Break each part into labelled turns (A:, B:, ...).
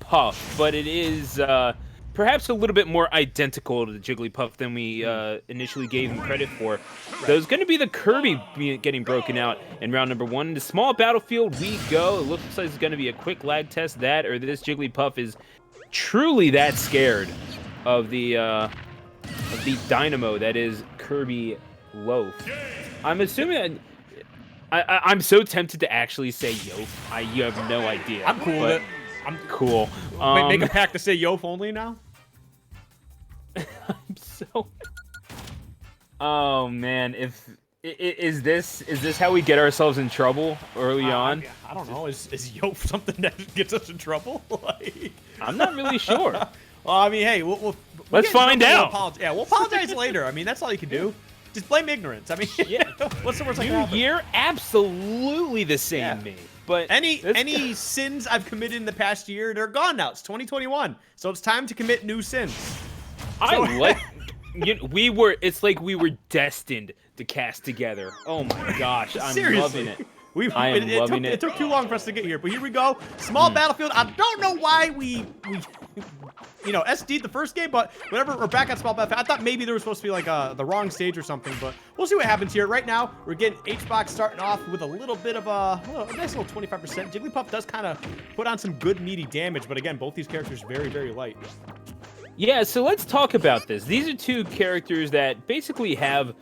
A: Jigglypuff, but it is perhaps a little bit more identical to the Jigglypuff than we initially gave him credit for. There's going to be the Kirby getting broken out in round number 1. In the small battlefield we go. It looks like it's going to be a quick lag test. That or this Jigglypuff is truly that scared of the dynamo that is Kirby Lloaf. I'm assuming that I'm so tempted to actually say Yof. You have no idea.
B: I'm cool with it.
A: I'm cool.
B: Make a pack to say Yof only now.
A: I'm so. Oh man, is this how we get ourselves in trouble early on?
B: I don't know. Is Yof something that gets us in trouble? Like...
A: I'm not really sure.
B: Well, I mean, hey,
A: let's find out.
B: We'll apologize later. I mean, that's all you can do. Just blame ignorance. I mean,
A: yeah.
B: What's the worst that can
A: New
B: happen?
A: year, absolutely the same me. But
B: any sins I've committed in the past year, they're gone now. It's 2021, so it's time to commit new sins.
A: It's like we were destined to cast together. Oh my gosh, I'm
B: Seriously.
A: loving it.
B: It took too long for us to get here, but here we go. Small battlefield. I don't know why we SD'd the first game, but whenever we're back at small battlefield, I thought maybe there was supposed to be like the wrong stage or something, but we'll see what happens here. Right now, we're getting Hbox starting off with a little bit of a nice little 25%. Jigglypuff does kind of put on some good meaty damage, but again, both these characters very, very light.
A: Yeah, so let's talk about this. These are two characters that basically have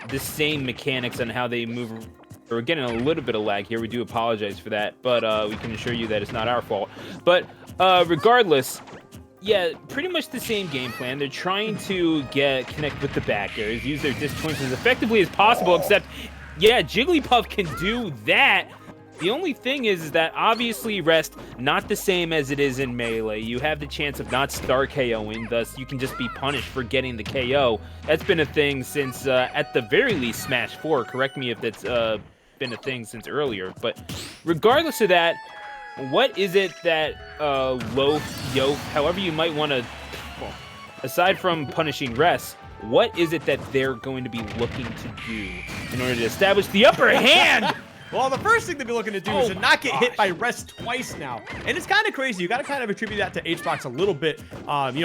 A: the same mechanics on how they move. We're getting a little bit of lag here. We do apologize for that, but we can assure you that it's not our fault. But regardless, yeah, pretty much the same game plan. They're trying to connect with the back airs, use their disjoints as effectively as possible, except, yeah, Jigglypuff can do that. The only thing is that obviously rest not the same as it is in Melee. You have the chance of not star KOing, thus you can just be punished for getting the KO. That's been a thing since, at the very least, Smash 4. Correct me if that's been a thing since earlier. But regardless of that, what is it that Lloaf, however you might want to, well, aside from punishing rest, what is it that they're going to be looking to do in order to establish the upper hand?
B: Well, the first thing they'll be looking to do is to not get hit by rest twice now. And it's kind of crazy. You got to kind of attribute that to Hbox a little bit.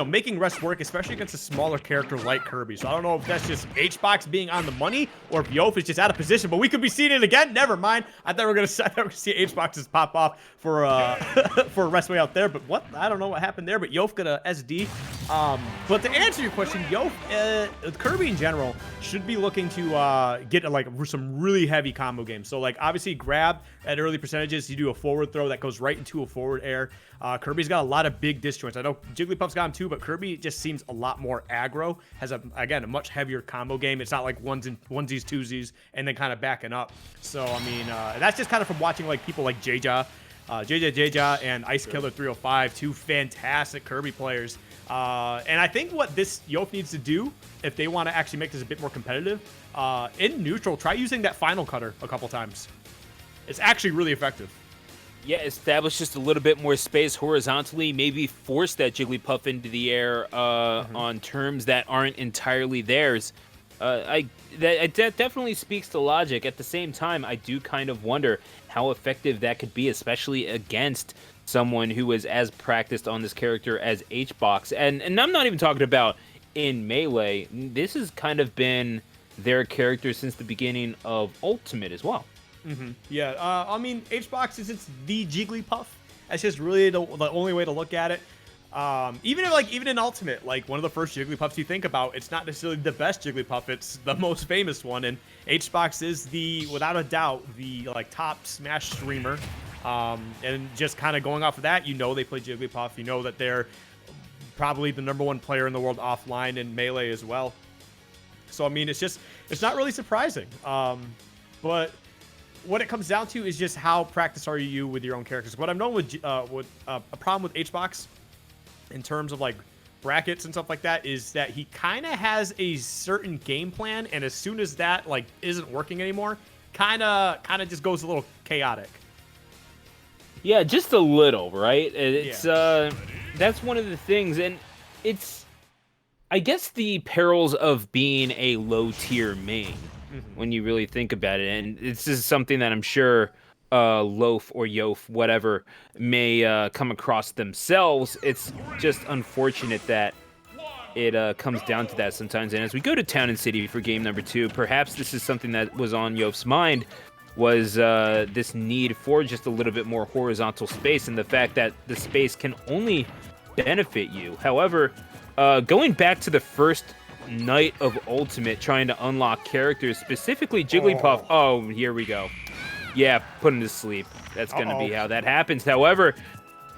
B: Making rest work, especially against a smaller character like Kirby. So I don't know if that's just Hbox being on the money or if Yof is just out of position. But we could be seeing it again. Never mind. I thought we were going to see Hboxes pop off for for a rest way out there. But what? I don't know what happened there. But Yof got a SD. But to answer your question, Yof, Kirby in general should be looking to get like some really heavy combo games. So like obviously grab at early percentages. You do a forward throw that goes right into a forward air. Kirby's got a lot of big disjoints. I know Jigglypuff's got him too, but Kirby just seems a lot more aggro. Has a much heavier combo game. It's not like onesies, twosies, and then kind of backing up. So I mean, that's just kind of from watching like people like JJ and Ice Killer 305, two fantastic Kirby players. And I think what this Yof needs to do, if they want to actually make this a bit more competitive, in neutral, try using that final cutter a couple times. It's actually really effective.
A: Yeah, establish just a little bit more space horizontally, maybe force that Jigglypuff into the air on terms that aren't entirely theirs. That definitely speaks to logic. At the same time, I do kind of wonder how effective that could be, especially against someone who is as practiced on this character as Hbox. And I'm not even talking about in Melee. This has kind of been their character since the beginning of Ultimate as well.
B: Yeah, I mean, Hbox is the Jigglypuff. That's just really the only way to look at it. Even in Ultimate, like one of the first Jigglypuffs you think about, it's not necessarily the best Jigglypuff. It's the most famous one, and Hbox is without a doubt, the top Smash streamer. And just kind of going off of that, they play Jigglypuff. You know that they're probably the #1 player in the world offline in Melee as well. So I mean, it's not really surprising. But what it comes down to is just how practiced are you with your own characters. What I've known with a problem with Hbox in terms of like brackets and stuff like that is that he kind of has a certain game plan, and as soon as that like isn't working anymore, kind of just goes a little chaotic.
A: Yeah, just a little, right? It's that's one of the things, and it's, I guess, the perils of being a low tier main when you really think about it. And this is something that I'm sure Loaf or Yoaf, whatever, may come across themselves. It's just unfortunate that it comes down to that sometimes. And as we go to Town and City for game number 2, perhaps this is something that was on Yoaf's mind, was this need for just a little bit more horizontal space, and the fact that the space can only benefit you. However, going back to the first night of Ultimate, trying to unlock characters, specifically Jigglypuff. Oh, here we go. Yeah, put him to sleep. That's going to be how that happens. However,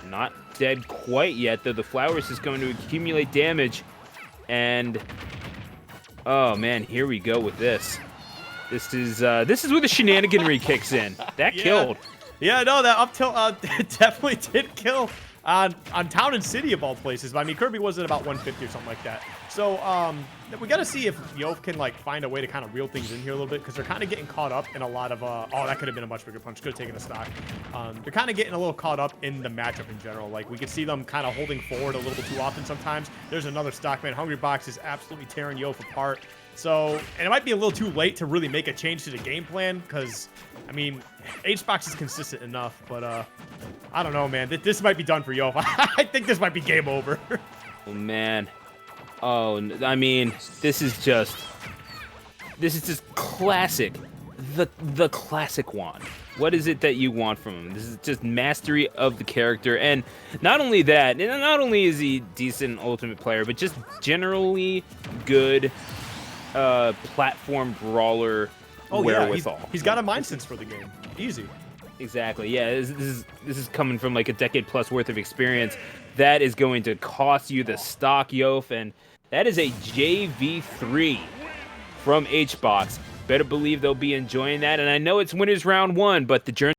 A: not dead quite yet, though. The Flowers is going to accumulate damage. And, oh, man, here we go with this. This is where the shenaniganry kicks in. That killed.
B: Yeah, no, that up tilt definitely did kill on Town and City of all places. But I mean, Kirby was at about 150 or something like that. So we got to see if Lloaf can like find a way to kind of reel things in here a little bit, because they're kind of getting caught up in a lot of oh, that could have been a much bigger punch. Could have taken a stock. They're kind of getting a little caught up in the matchup in general. Like, we could see them kind of holding forward a little bit too often sometimes. There's another stock, man. Hungrybox is absolutely tearing Lloaf apart. So, and it might be a little too late to really make a change to the game plan, because, I mean, Hbox is consistent enough, but I don't know, man. This might be done for Lloaf. I think this might be game over.
A: Oh, man. Oh, I mean, this is just classic. The classic wand. What is it that you want from him? This is just mastery of the character. And not only that, not only is he decent Ultimate player, but just generally good platform brawler wherewithal.
B: Yeah, he's got a mind sense for the game. Easy.
A: Exactly. Yeah, this is coming from like a decade plus worth of experience. That is going to cost you the stock, Lloaf, and that is a JV3 from Hbox. Better believe they'll be enjoying that. And I know it's winners round 1, but the journey